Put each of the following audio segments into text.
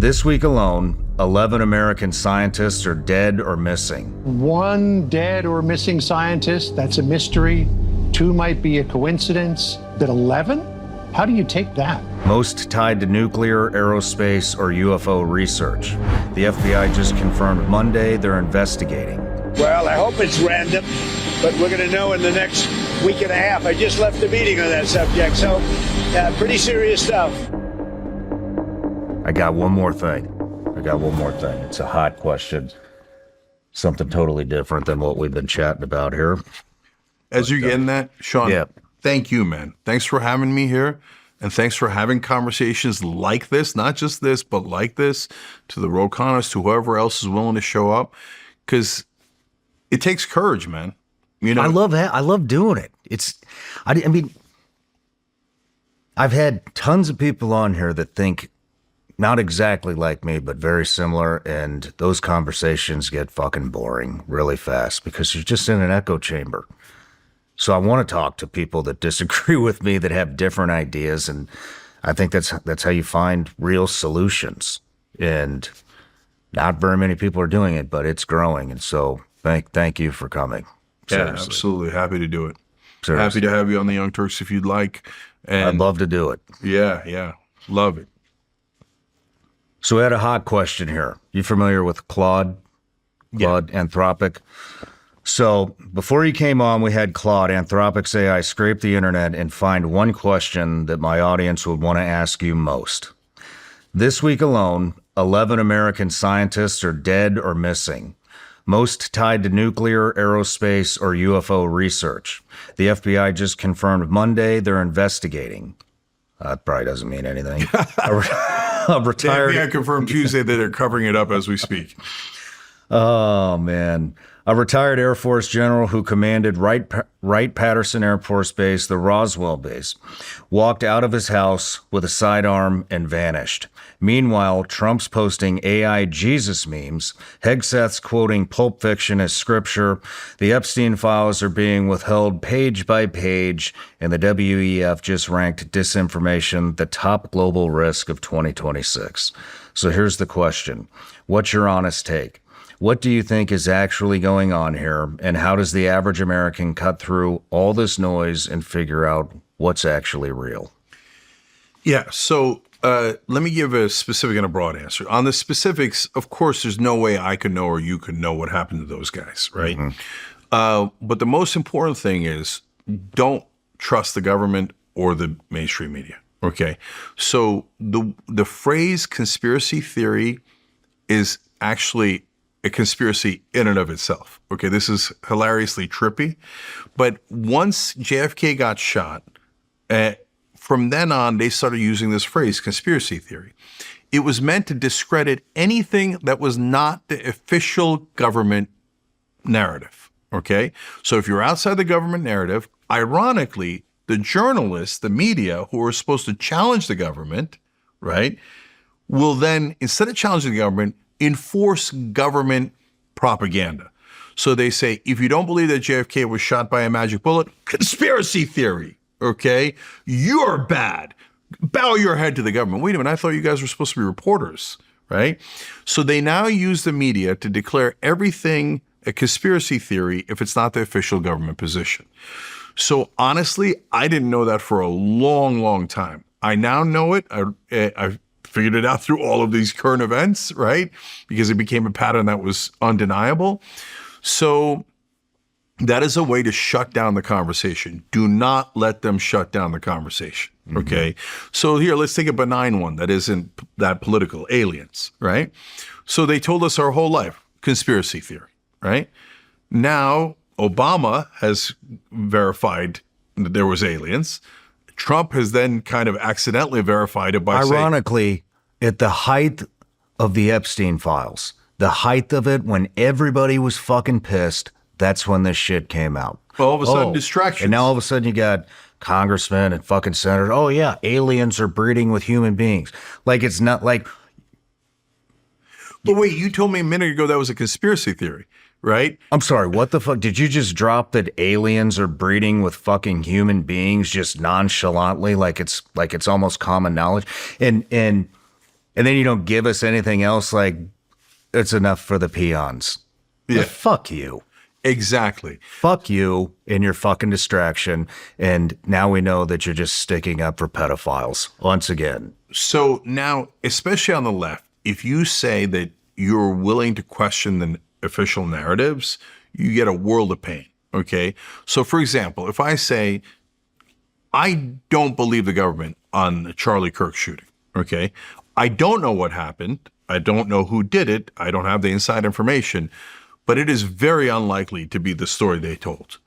This week alone, 11 American scientists are dead or missing. One dead or missing scientist, that's a mystery. Two might be a coincidence. But 11? How do you take that? Most tied to nuclear, aerospace, or UFO research. The FBI just confirmed Monday they're investigating. Well, I hope it's random, but we're going to know in the next week and a half. I just left the meeting on that subject, so pretty serious stuff. I got one more thing. It's a hot question. Something totally different than what we've been chatting about here. As you're getting that, Shawn, yeah. Thank you, man. Thanks for having me here. And thanks for having conversations like this, not just this, but like this, to the Ro Connors, to whoever else is willing to show up. Because it takes courage, man. You know, I love doing it. I mean, I've had tons of people on here that think not exactly like me, but very similar. And those conversations get fucking boring really fast because you're just in an echo chamber. So I want to talk to people that disagree with me, that have different ideas. And I think that's how you find real solutions. And not very many people are doing it, but it's growing. And so thank you for coming. Seriously. Yeah, absolutely. Happy to do it. Seriously. Happy to have you on the Young Turks if you'd like. And I'd love to do it. Yeah. Love it. So we had a hot question here. You familiar with Claude? Claude, yeah. Anthropic. So before you came on, we had Claude, Anthropic's AI, scrape the internet and find one question that my audience would want to ask you most. This week alone, 11 American scientists are dead or missing, most tied to nuclear, aerospace, or UFO research. The FBI just confirmed Monday they're investigating. That probably doesn't mean anything. A retired. The FBI confirmed Tuesday that they're covering it up as we speak. Oh, man. A retired Air Force general who commanded Wright-Patterson Air Force Base, the Roswell base, walked out of his house with a sidearm and vanished. Meanwhile, Trump's posting AI Jesus memes, Hegseth's quoting Pulp Fiction as scripture, the Epstein files are being withheld page by page, and the WEF just ranked disinformation the top global risk of 2026. So here's the question. What's your honest take? What do you think is actually going on here, and how does the average American cut through all this noise and figure out what's actually real? Yeah, so let me give a specific and a broad answer. On the specifics, of course, there's no way I could know or you could know what happened to those guys, right? Mm-hmm. But the most important thing is don't trust the government or the mainstream media, okay? So the phrase conspiracy theory is actually a conspiracy in and of itself. Okay, this is hilariously trippy. But once JFK got shot, from then on, they started using this phrase, conspiracy theory. It was meant to discredit anything that was not the official government narrative, okay? So if you're outside the government narrative, ironically, the journalists, the media, who are supposed to challenge the government, right, will then, instead of challenging the government, enforce government propaganda. So they say, if you don't believe that JFK was shot by a magic bullet, conspiracy theory, okay? You're bad. Bow your head to the government. Wait a minute, I thought you guys were supposed to be reporters, right? So they now use the media to declare everything a conspiracy theory if it's not the official government position. So honestly, I didn't know that for a long, long time. I now know it. I figured it out through all of these current events, right? Because it became a pattern that was undeniable. So that is a way to shut down the conversation. Do not let them shut down the conversation, okay? Mm-hmm. So here, let's take a benign one that isn't that political, aliens, right? So they told us our whole life, conspiracy theory, right? Now, Obama has verified that there was aliens. Trump has then kind of accidentally verified it by ironically, at the height of the Epstein files, the height of it, when everybody was fucking pissed, that's when this shit came out. All of a sudden, distractions. And now all of a sudden you got congressmen and fucking senators. Oh yeah, aliens are breeding with human beings. Like, it's not like... But wait, you told me a minute ago that was a conspiracy theory, right? I'm sorry, what the fuck? Did you just drop that aliens are breeding with fucking human beings just nonchalantly, like it's almost common knowledge? And and then you don't give us anything else, like it's enough for the peons. Yeah. Like, fuck you. Exactly. Fuck you and your fucking distraction. And now we know that you're just sticking up for pedophiles once again. So now, especially on the left, if you say that you're willing to question the official narratives, you get a world of pain. Okay. So for example, if I say, I don't believe the government on the Charlie Kirk shooting. Okay. I don't know what happened. I don't know who did it. I don't have the inside information, but it is very unlikely to be the story they told.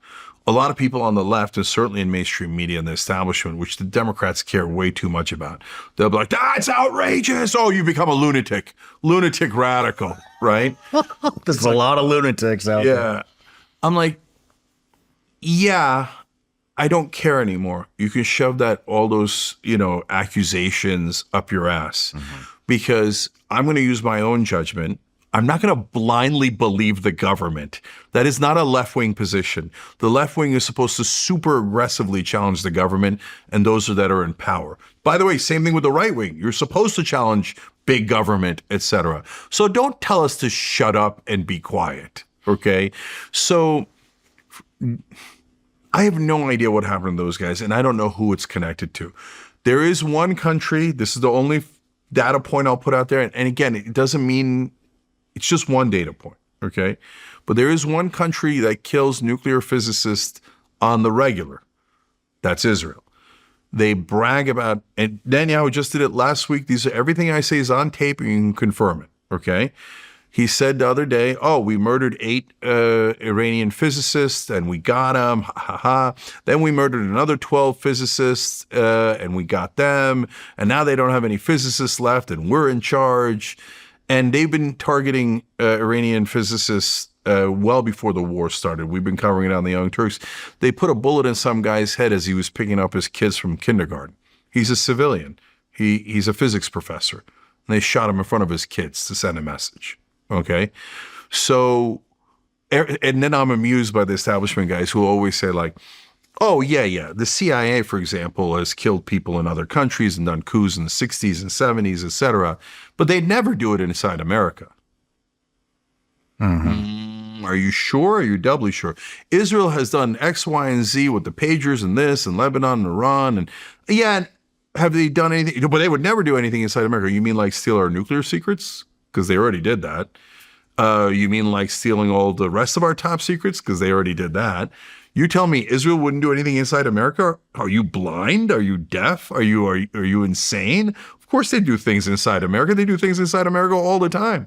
A lot of people on the left, and certainly in mainstream media and the establishment, which the Democrats care way too much about, they'll be like, that's outrageous. Oh, you become a lunatic radical, right? There's a lot of lunatics out there. Yeah. I'm like, yeah, I don't care anymore. You can shove all those, accusations up your ass because I'm going to use my own judgment. I'm not going to blindly believe the government. That is not a left-wing position. The left wing is supposed to super aggressively challenge the government and those that are in power. By the way, same thing with the right wing. You're supposed to challenge big government, etc. So don't tell us to shut up and be quiet, okay? So I have no idea what happened to those guys, and I don't know who it's connected to. There is one country, this is the only data point I'll put out there, and again, it doesn't mean, it's just one data point, okay? But there is one country that kills nuclear physicists on the regular. That's Israel. They brag about, and Netanyahu just did it last week. Everything I say is on tape and you can confirm it, okay? He said the other day, oh, we murdered 8 Iranian physicists and we got them, ha ha ha. Then we murdered another 12 physicists and we got them. And now they don't have any physicists left and we're in charge. And they've been targeting Iranian physicists well before the war started. We've been covering it on the Young Turks. They put a bullet in some guy's head as he was picking up his kids from kindergarten. He's a civilian. He's a physics professor. And they shot him in front of his kids to send a message. Okay? So, and then I'm amused by the establishment guys who always say like, oh, yeah. The CIA, for example, has killed people in other countries and done coups in the 60s and 70s, et cetera, but they'd never do it inside America. Are you sure? Are you doubly sure? Israel has done X, Y, and Z with the pagers and this and Lebanon and Iran. And yeah, have they done anything? But they would never do anything inside America. You mean like steal our nuclear secrets? Because they already did that. You mean like stealing all the rest of our top secrets? Because they already did that. You tell me Israel wouldn't do anything inside America? Are you blind? Are you deaf? Are you insane? Of course they do things inside America. They do things inside America all the time.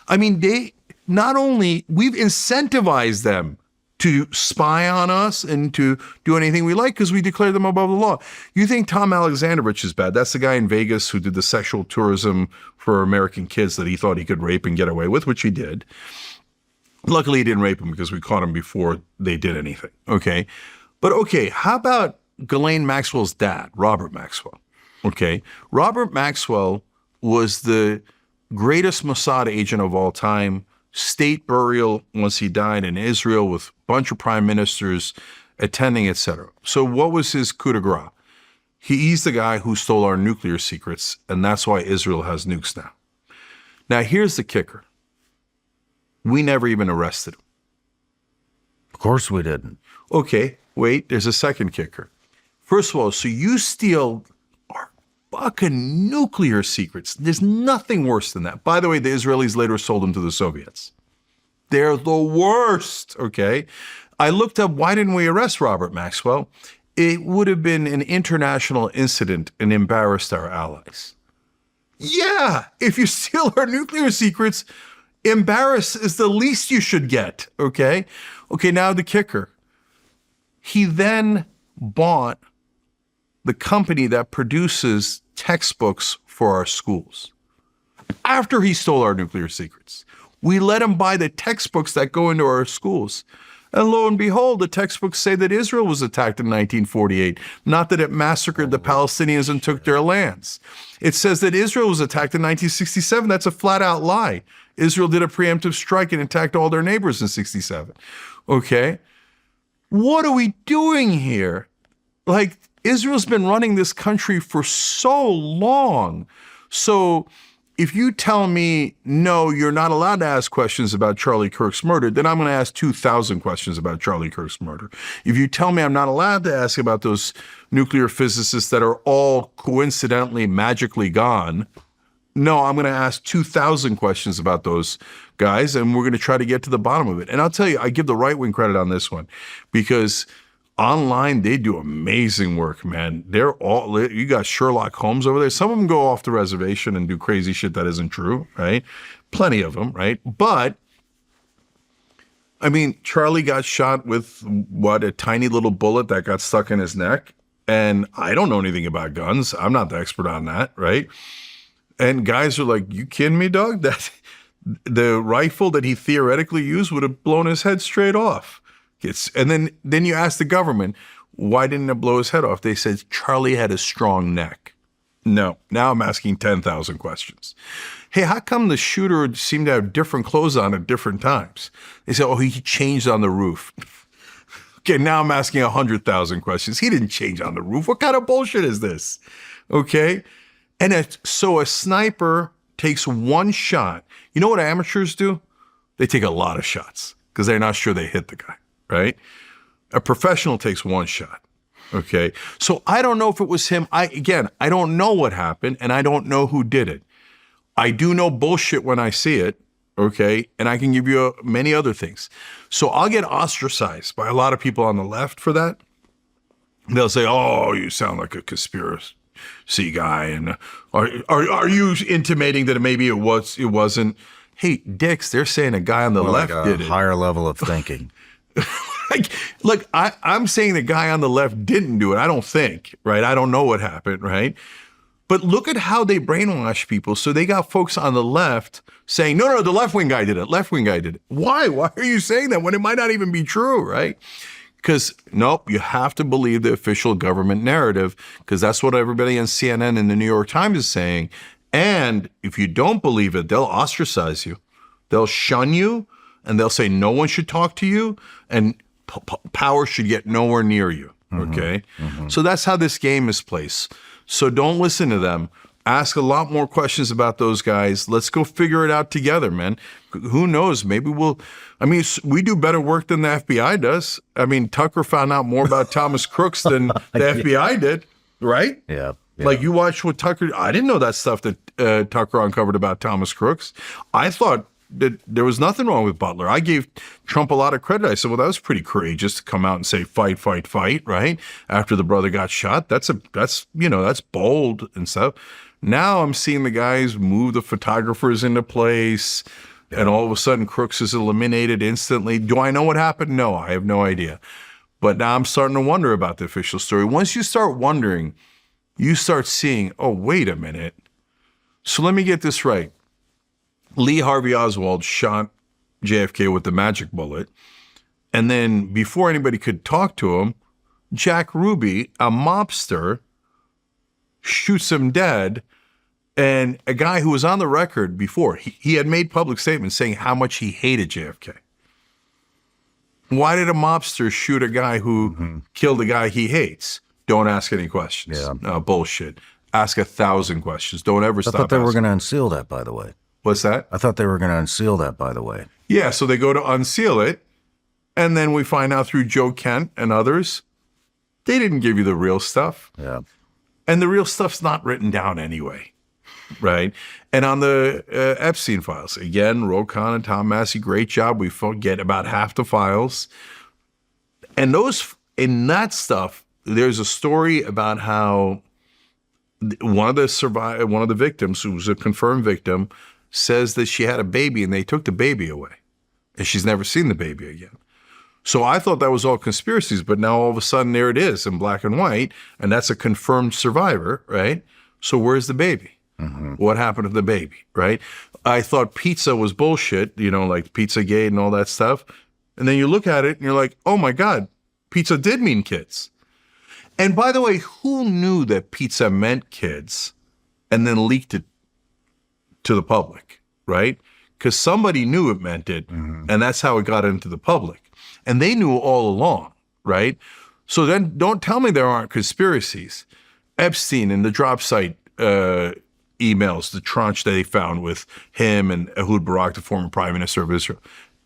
I mean, we've incentivized them to spy on us and to do anything we like because we declare them above the law. You think Tom Alexandrovich is bad? That's the guy in Vegas who did the sexual tourism for American kids that he thought he could rape and get away with, which he did. Luckily, he didn't rape him because we caught him before they did anything, okay? But okay, how about Ghislaine Maxwell's dad, Robert Maxwell, okay? Robert Maxwell was the greatest Mossad agent of all time, state burial once he died in Israel with a bunch of prime ministers attending, etc. So what was his coup de grace? He's the guy who stole our nuclear secrets, and that's why Israel has nukes now. Now, here's the kicker. We never even arrested him. Of course we didn't. Okay, wait, there's a second kicker. First of all, so you steal our fucking nuclear secrets. There's nothing worse than that. By the way, the Israelis later sold them to the Soviets. They're the worst, okay? I looked up, why didn't we arrest Robert Maxwell? It would have been an international incident and embarrassed our allies. Yeah, if you steal our nuclear secrets, embarrass is the least you should get, okay? Okay, now the kicker. He then bought the company that produces textbooks for our schools. After he stole our nuclear secrets, we let him buy the textbooks that go into our schools. And lo and behold, the textbooks say that Israel was attacked in 1948, not that it massacred the Palestinians and took their lands. It says that Israel was attacked in 1967. That's a flat out lie. Israel did a preemptive strike and attacked all their neighbors in 67. Okay? What are we doing here? Like, Israel's been running this country for so long. So if you tell me, no, you're not allowed to ask questions about Charlie Kirk's murder, then I'm going to ask 2,000 questions about Charlie Kirk's murder. If you tell me I'm not allowed to ask about those nuclear physicists that are all coincidentally, magically gone, no, I'm going to ask 2,000 questions about those guys, and we're going to try to get to the bottom of it. And I'll tell you, I give the right wing credit on this one, because online, they do amazing work, man. They're all, you got Sherlock Holmes over there. Some of them go off the reservation and do crazy shit that isn't true, right? Plenty of them, right? But, I mean, Charlie got shot with, a tiny little bullet that got stuck in his neck. And I don't know anything about guns. I'm not the expert on that, right? And guys are like, you kidding me, dog? That the rifle that he theoretically used would have blown his head straight off. And then you ask the government, why didn't it blow his head off? They said Charlie had a strong neck. No, now I'm asking 10,000 questions. Hey, how come the shooter seemed to have different clothes on at different times? They said, oh, he changed on the roof. Okay, now I'm asking 100,000 questions. He didn't change on the roof. What kind of bullshit is this? Okay, and so a sniper takes one shot. You know what amateurs do? They take a lot of shots because they're not sure they hit the guy. Right? A professional takes one shot. Okay. So I don't know if it was him. I don't know what happened, and I don't know who did it. I do know bullshit when I see it. Okay. And I can give you many other things. So I'll get ostracized by a lot of people on the left for that. They'll say, oh, you sound like a conspiracy guy. And are you intimating that maybe it wasn't? Hey, dicks, they're saying a guy on the left did it. Higher level of thinking. Look, I'm saying the guy on the left didn't do it. I don't think, right? I don't know what happened, right? But look at how they brainwash people. So they got folks on the left saying, no, the left-wing guy did it. Left-wing guy did it. Why? Why are you saying that when it might not even be true, right? Because, nope, you have to believe the official government narrative, because that's what everybody on CNN and the New York Times is saying. And if you don't believe it, they'll ostracize you. They'll shun you. And they'll say no one should talk to you, and power should get nowhere near you, okay? So that's how this game is played. So don't listen to them. Ask a lot more questions about those guys. Let's go figure it out together, man. Who knows? Maybe we do better work than the FBI does. I mean, Tucker found out more about Thomas Crooks than the FBI did, right? Yeah. Like you watched what Tucker, I didn't know that stuff that Tucker uncovered about Thomas Crooks. I thought that there was nothing wrong with Butler. I gave Trump a lot of credit. I said, well, that was pretty courageous to come out and say, fight, fight, fight, right? After the brother got shot. That's bold and stuff. Now I'm seeing the guys move the photographers into place, and all of a sudden Crooks is eliminated instantly. Do I know what happened? No, I have no idea. But now I'm starting to wonder about the official story. Once you start wondering, you start seeing, oh, wait a minute. So let me get this right. Lee Harvey Oswald shot JFK with the magic bullet. And then before anybody could talk to him, Jack Ruby, a mobster, shoots him dead. And a guy who was on the record before, he had made public statements saying how much he hated JFK. Why did a mobster shoot a guy who killed a guy he hates? Don't ask any questions. Yeah. No, bullshit. Ask 1,000 questions. Don't ever stop I thought they were asking. going to unseal that, by the way. What's that? I thought they were going to unseal that, by the way. Yeah, so they go to unseal it, and then we find out through Joe Kent and others, they didn't give you the real stuff. Yeah. And the real stuff's not written down anyway, right? And on the Epstein files, again, Ro Khan and Tom Massey, great job. We get about half the files. And in that stuff, there's a story about how one of the victims, who was a confirmed victim, says that she had a baby and they took the baby away, and she's never seen the baby again. So I thought that was all conspiracies, but now all of a sudden there it is in black and white, and that's a confirmed survivor, right? So where's the baby? What happened to the baby, right? I thought pizza was bullshit, like Pizzagate and all that stuff. And then you look at it and you're like, oh my God, pizza did mean kids. And by the way, who knew that pizza meant kids and then leaked it to the public, right? Because somebody knew it meant it, and that's how it got into the public. And they knew all along, right? So then don't tell me there aren't conspiracies. Epstein and the drop site emails, the tranche that they found with him and Ehud Barak, the former prime minister of Israel.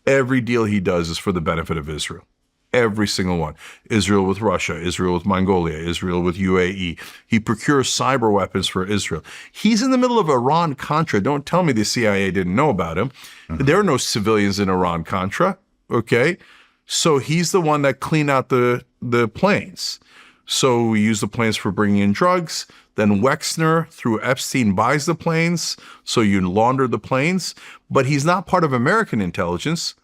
Every deal he does is for the benefit of Israel. Every single one. Israel with Russia, Israel with Mongolia, Israel with UAE. He procures cyber weapons for Israel. He's in the middle of Iran-Contra. Don't tell me the CIA didn't know about him. There are no civilians in Iran-Contra, okay? So he's the one that cleaned out the planes. So we use the planes for bringing in drugs. Then Wexner, through Epstein, buys the planes. So you launder the planes. But he's not part of American intelligence.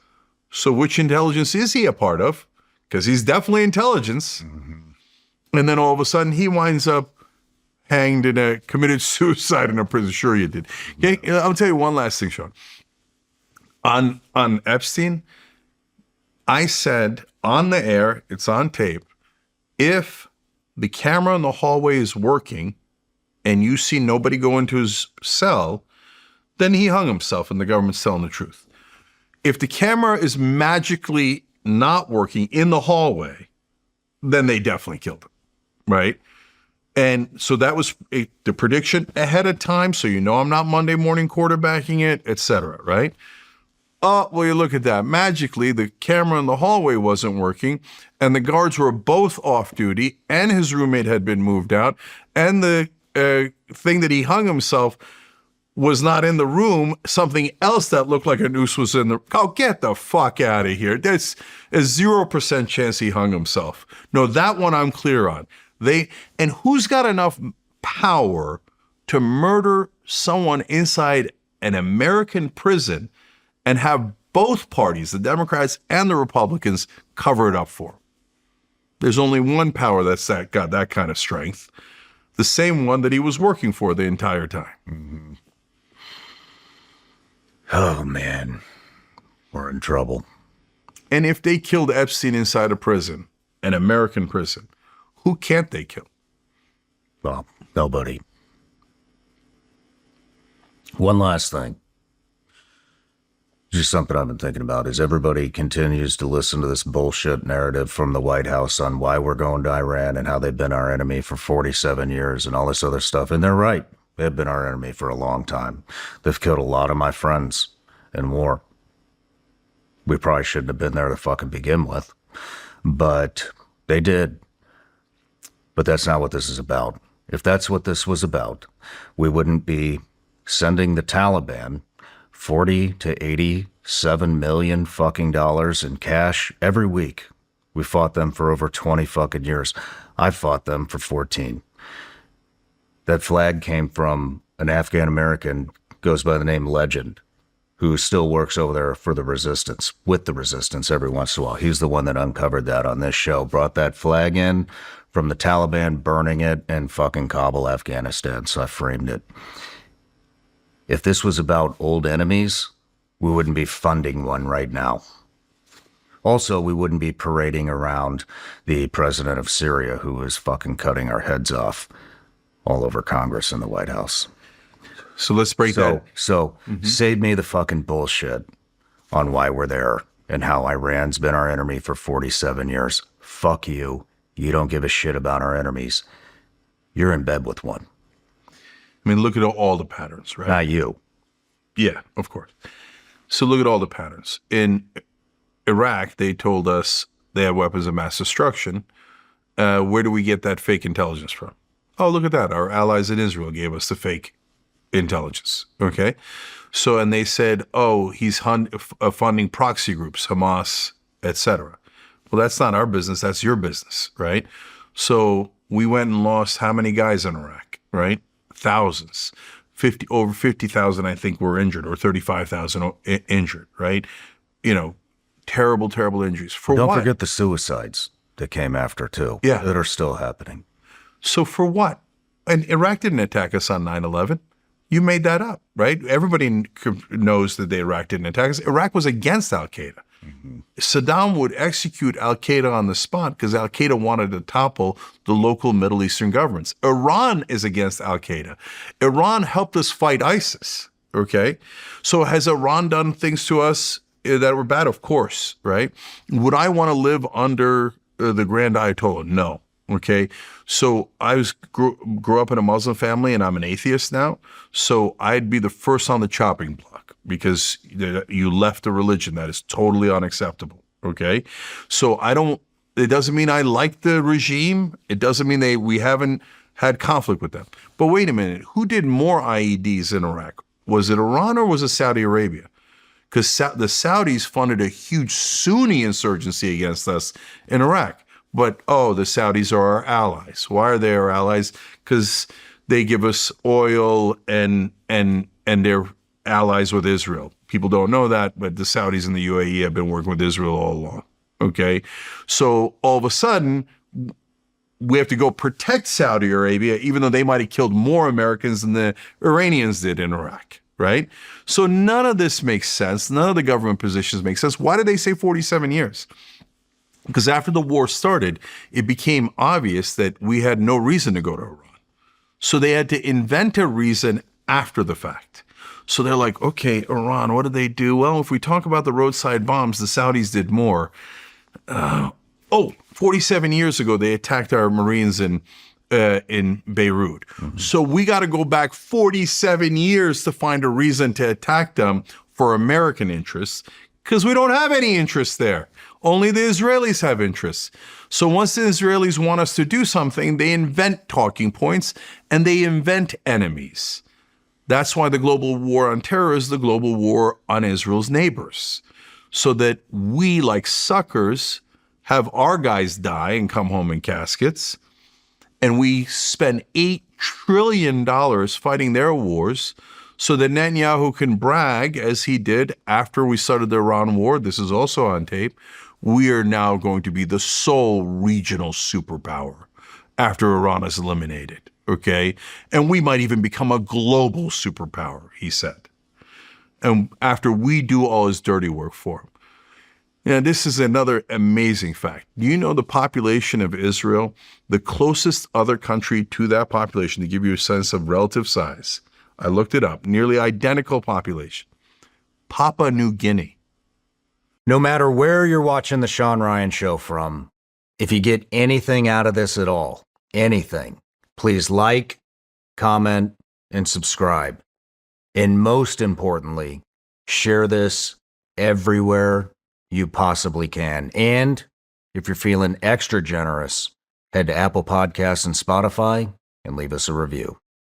So which intelligence is he a part of? Because he's definitely intelligence. And then all of a sudden he winds up hanged in committed suicide in a prison. Sure you did. Okay, I'll tell you one last thing, Shawn. On Epstein, I said on the air, it's on tape, if the camera in the hallway is working and you see nobody go into his cell, then he hung himself and the government's telling the truth. If the camera is magically not working in the hallway, then they definitely killed him, right? And so that was the prediction ahead of time, so you know I'm not Monday morning quarterbacking it, et cetera, right? Oh, well, you look at that. Magically, the camera in the hallway wasn't working, and the guards were both off duty, and his roommate had been moved out, and the thing that he hung himself was not in the room. Something else that looked like a noose was in the... Oh, get the fuck out of here. There's a 0% chance he hung himself. No, that one I'm clear on. And who's got enough power to murder someone inside an American prison and have both parties, the Democrats and the Republicans, cover it up for him? There's only one power that's got that kind of strength. The same one that he was working for the entire time. Oh, man. We're in trouble. And if they killed Epstein inside a prison, an American prison, who can't they kill? Well, nobody. One last thing. Just something I've been thinking about is everybody continues to listen to this bullshit narrative from the White House on why we're going to Iran and how they've been our enemy for 47 years and all this other stuff. And they're right. They've been our enemy for a long time. They've killed a lot of my friends in war. We probably shouldn't have been there to fucking begin with, but they did. But that's not what this is about. If that's what this was about, we wouldn't be sending the Taliban 40 to 87 million fucking dollars in cash every week. We fought them for over 20 fucking years. I fought them for 14. That flag came from an Afghan American, goes by the name Legend, who still works over there for the resistance, with the resistance every once in a while. He's the one that uncovered that on this show, brought that flag in from the Taliban burning it in fucking Kabul, Afghanistan. So I framed it. If this was about old enemies, we wouldn't be funding one right now. Also, we wouldn't be parading around the president of Syria who is fucking cutting our heads off all over Congress and the White House. So let's break that. So save me the fucking bullshit on why we're there and how Iran's been our enemy for 47 years. Fuck you. You don't give a shit about our enemies. You're in bed with one. I mean, look at all the patterns, right? Not you. Yeah, of course. So look at all the patterns. In Iraq, they told us they had weapons of mass destruction. Where do we get that fake intelligence from? Oh, look at that. Our allies in Israel gave us the fake intelligence, okay? So, and they said, oh, he's funding proxy groups, Hamas, etc. Well, that's not our business. That's your business, right? So we went and lost how many guys in Iraq, right? Thousands. Over 50,000, I think, were injured, or 35,000 injured, right? You know, terrible, terrible injuries. Don't forget the suicides that came after, too. Yeah. That are still happening. So for what? And Iraq didn't attack us on 9/11. You made that up, right? Everybody knows that Iraq didn't attack us. Iraq was against al-Qaeda. Saddam would execute al-Qaeda on the spot because al-Qaeda wanted to topple the local Middle Eastern governments. Iran is against al-Qaeda. Iran helped us fight ISIS, okay? So has Iran done things to us that were bad? Of course, right? Would I want to live under the Grand Ayatollah? No. Okay. So grew up in a Muslim family, and I'm an atheist now. So I'd be the first on the chopping block because you left a religion that is totally unacceptable. Okay. So it doesn't mean I like the regime. It doesn't mean we haven't had conflict with them. But wait a minute, who did more IEDs in Iraq? Was it Iran or was it Saudi Arabia? Because the Saudis funded a huge Sunni insurgency against us in Iraq. But, the Saudis are our allies. Why are they our allies? Because they give us oil and they're allies with Israel. People don't know that, but the Saudis and the UAE have been working with Israel all along. Okay? So all of a sudden, we have to go protect Saudi Arabia, even though they might have killed more Americans than the Iranians did in Iraq, right? So none of this makes sense. None of the government positions make sense. Why did they say 47 years? Because after the war started, it became obvious that we had no reason to go to Iran. So they had to invent a reason after the fact. So they're like, okay, Iran, what did they do? Well, if we talk about the roadside bombs, the Saudis did more. 47 years ago, they attacked our Marines in Beirut. Mm-hmm. So we got to go back 47 years to find a reason to attack them for American interests, because we don't have any interest there. Only the Israelis have interests. So once the Israelis want us to do something, they invent talking points and they invent enemies. That's why the global war on terror is the global war on Israel's neighbors. So that we, like suckers, have our guys die and come home in caskets, and we spend $8 trillion fighting their wars so that Netanyahu can brag, as he did after we started the Iran war. This is also on tape. We are now going to be the sole regional superpower after Iran is eliminated, okay? And we might even become a global superpower, he said. And after we do all his dirty work for him. Now, this is another amazing fact. Do you know the population of Israel, the closest other country to that population, to give you a sense of relative size? I looked it up, nearly identical population. Papua New Guinea. No matter where you're watching the Shawn Ryan Show from, if you get anything out of this at all, anything, please like, comment, and subscribe. And most importantly, share this everywhere you possibly can. And if you're feeling extra generous, head to Apple Podcasts and Spotify and leave us a review.